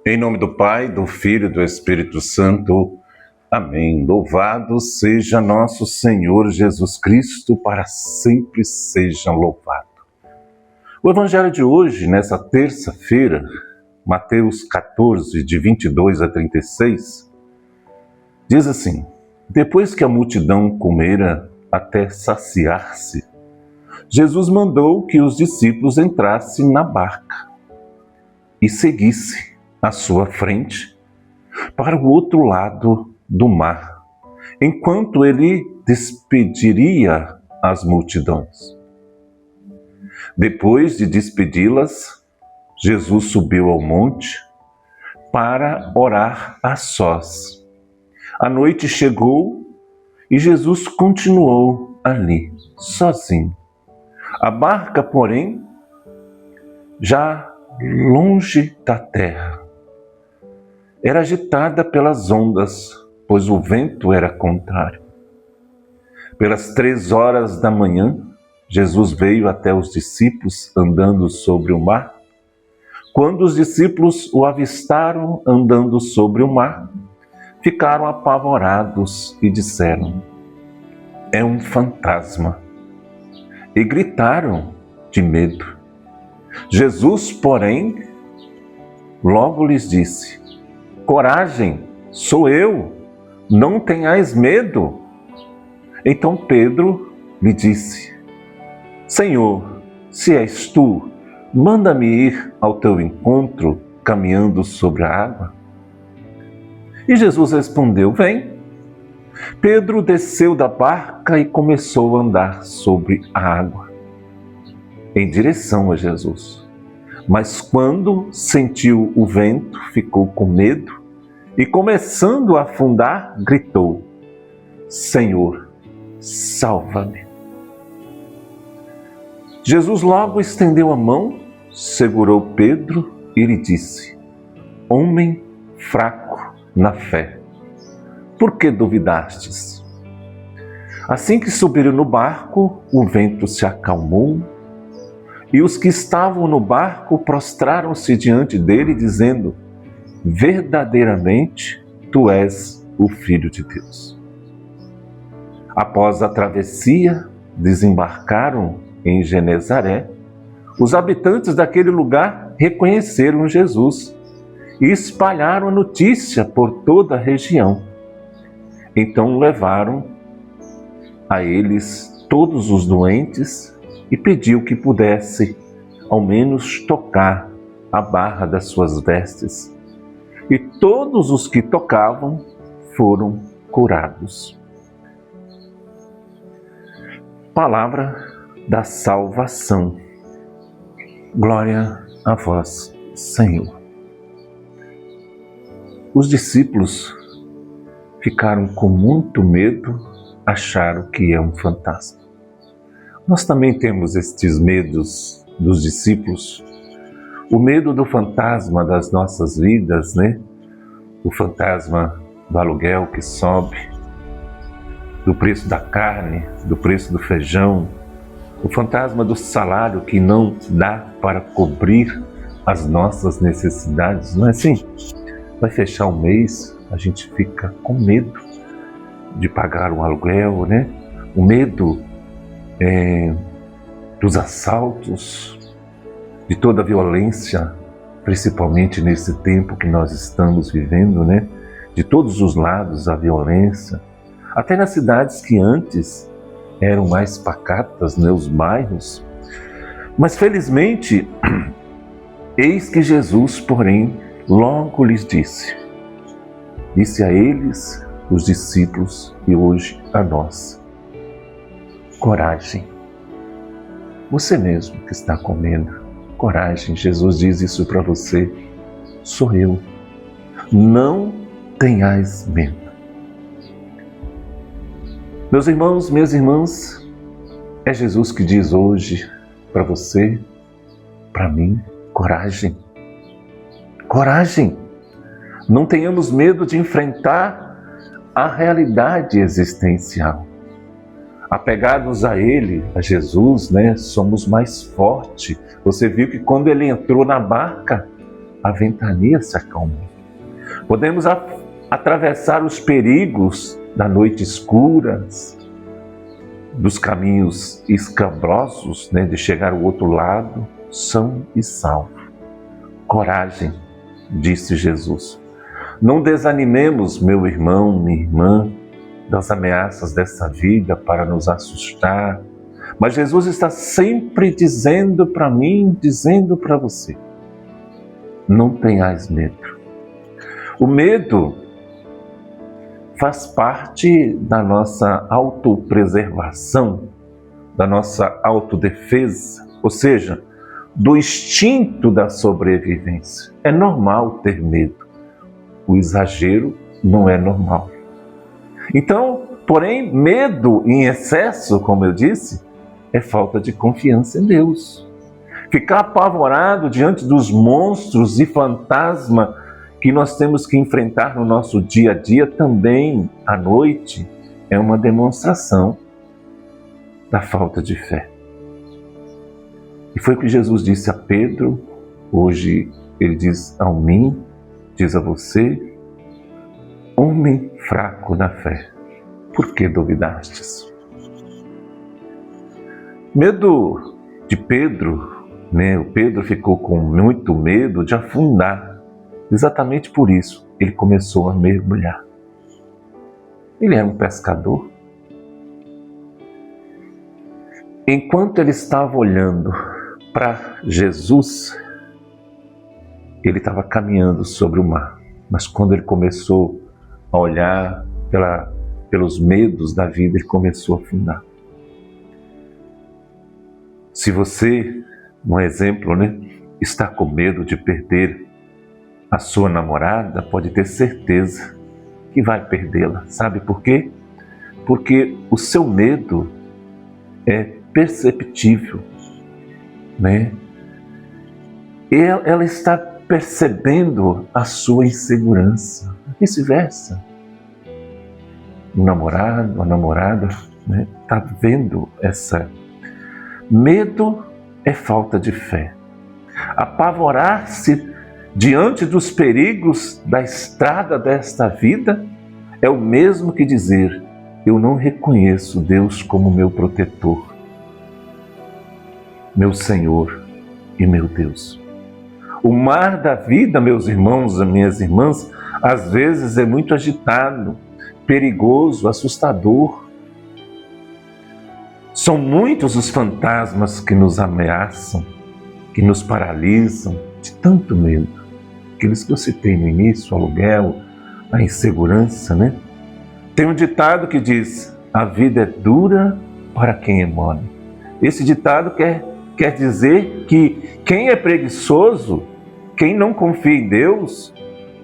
Em nome do Pai, do Filho e do Espírito Santo. Amém. Louvado seja nosso Senhor Jesus Cristo, para sempre seja louvado. O Evangelho de hoje, nessa terça-feira, Mateus 14, de 22 a 36, diz assim: Depois que a multidão comera até saciar-se, Jesus mandou que os discípulos entrassem na barca e seguissem à sua frente para o outro lado do mar, enquanto ele despediria as multidões. Depois de despedi-las, Jesus subiu ao monte para orar a sós. A noite chegou e Jesus continuou ali, sozinho. A barca, porém, já longe da terra, era agitada pelas ondas, pois o vento era contrário. Pelas 3 horas da manhã, Jesus veio até os discípulos andando sobre o mar. Quando os discípulos o avistaram andando sobre o mar, ficaram apavorados e disseram: É um fantasma. E gritaram de medo. Jesus, porém, logo lhes disse: Coragem, sou eu, não tenhais medo. Então Pedro lhe disse: Senhor, se és tu, manda-me ir ao teu encontro caminhando sobre a água. E Jesus respondeu: Vem. Pedro desceu da barca e começou a andar sobre a água, em direção a Jesus. Mas quando sentiu o vento, ficou com medo e, começando a afundar, gritou: Senhor, salva-me. Jesus logo estendeu a mão, segurou Pedro e lhe disse: Homem fraco na fé, por que duvidastes? Assim que subiram no barco, o vento se acalmou e os que estavam no barco prostraram-se diante dele, dizendo: Verdadeiramente, tu és o Filho de Deus. Após a travessia, desembarcaram em Genezaré. Os habitantes daquele lugar reconheceram Jesus e espalharam a notícia por toda a região. Então levaram a eles todos os doentes e pediu que pudesse ao menos tocar a barra das suas vestes. E todos os que tocavam foram curados. Palavra da salvação. Glória a vós, Senhor. Os discípulos ficaram com muito medo, acharam que é um fantasma. Nós também temos estes medos dos discípulos. O medo do fantasma das nossas vidas, né? O fantasma do aluguel que sobe, do preço da carne, do preço do feijão, o fantasma do salário que não dá para cobrir as nossas necessidades, não é assim? Vai fechar o mês, a gente fica com medo de pagar um aluguel, né? O medo dos assaltos, de toda a violência, principalmente nesse tempo que nós estamos vivendo, né? De todos os lados a violência, até nas cidades que antes eram mais pacatas, né? Os bairros. Mas felizmente, eis que Jesus, porém, logo lhes disse a eles, os discípulos, e hoje a nós: coragem. Você mesmo que está com medo, coragem. Jesus diz isso para você: sou eu. Não tenhais medo. Meus irmãos, minhas irmãs, é Jesus que diz hoje para você, para mim: coragem. Coragem! Não tenhamos medo de enfrentar a realidade existencial. Apegados a Ele, a Jesus, né, somos mais fortes. Você viu que quando Ele entrou na barca, a ventania se acalmou. Podemos atravessar os perigos da noite escura, dos caminhos escabrosos, de chegar ao outro lado, são e salvo. Coragem, disse Jesus. Não desanimemos, meu irmão, minha irmã, das ameaças dessa vida para nos assustar. Mas Jesus está sempre dizendo para mim, dizendo para você, não tenhais medo. O medo faz parte da nossa autopreservação, da nossa autodefesa, ou seja, do instinto da sobrevivência. É normal ter medo. O exagero não é normal. Então, porém, medo em excesso, como eu disse, é falta de confiança em Deus. Ficar apavorado diante dos monstros e fantasmas que nós temos que enfrentar no nosso dia a dia também à noite é uma demonstração da falta de fé. E foi o que Jesus disse a Pedro, hoje ele diz a mim, diz a você, homem fraco na fé, por que duvidastes? Medo de Pedro, o Pedro ficou com muito medo de afundar. Exatamente por isso, ele começou a mergulhar. Ele era um pescador. Enquanto ele estava olhando para Jesus, ele estava caminhando sobre o mar. Mas quando ele começou a olhar pelos medos da vida, ele começou a afundar. Se você, um exemplo, está com medo de perder a sua namorada, pode ter certeza que vai perdê-la. Sabe por quê? Porque o seu medo é perceptível, Ela está percebendo a sua insegurança, vice-versa. O namorado, a namorada, está vendo essa. Medo é falta de fé. Apavorar-se diante dos perigos da estrada desta vida é o mesmo que dizer: eu não reconheço Deus como meu protetor, meu Senhor e meu Deus. O mar da vida, meus irmãos e minhas irmãs, às vezes é muito agitado, perigoso, assustador. São muitos os fantasmas que nos ameaçam, que nos paralisam de tanto medo. Aqueles que eu citei no início, o aluguel, a insegurança, Tem um ditado que diz: a vida é dura para quem é mole. Esse ditado quer dizer que quem é preguiçoso, quem não confia em Deus,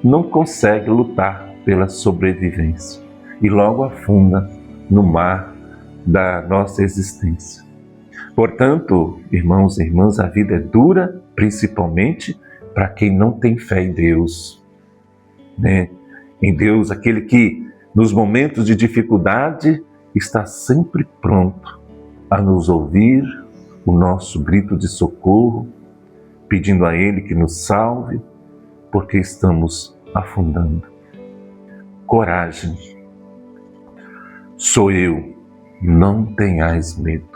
não consegue lutar pela sobrevivência e logo afunda no mar da nossa existência. Portanto, irmãos e irmãs, a vida é dura, principalmente para quem não tem fé em Deus. Em Deus, aquele que nos momentos de dificuldade está sempre pronto a nos ouvir o nosso grito de socorro, pedindo a Ele que nos salve, porque estamos afundando. Coragem. Sou eu, não tenhais medo.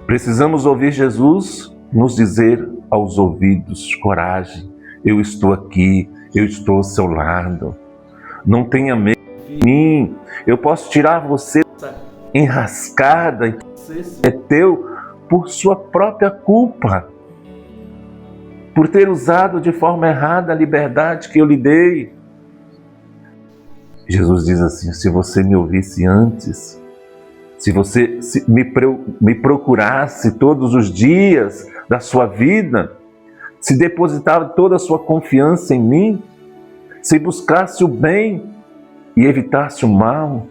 Precisamos ouvir Jesus nos dizer aos ouvidos: coragem, eu estou aqui, eu estou ao seu lado. Não tenha medo de mim, eu posso tirar você dessa enrascada em que você se meteu por sua própria culpa, por ter usado de forma errada a liberdade que eu lhe dei. Jesus diz assim: se você me ouvisse antes, se você me procurasse todos os dias da sua vida, se depositava toda a sua confiança em mim, se buscasse o bem e evitasse o mal,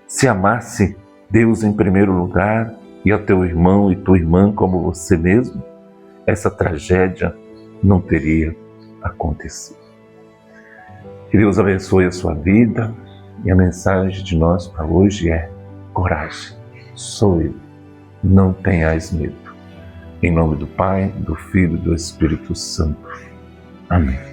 se amasse Deus em primeiro lugar e ao teu irmão e tua irmã como você mesmo, essa tragédia não teria acontecido. Que Deus abençoe a sua vida, e a mensagem de nós para hoje é: coragem, sou eu, não tenhais medo. Em nome do Pai, do Filho e do Espírito Santo. Amém.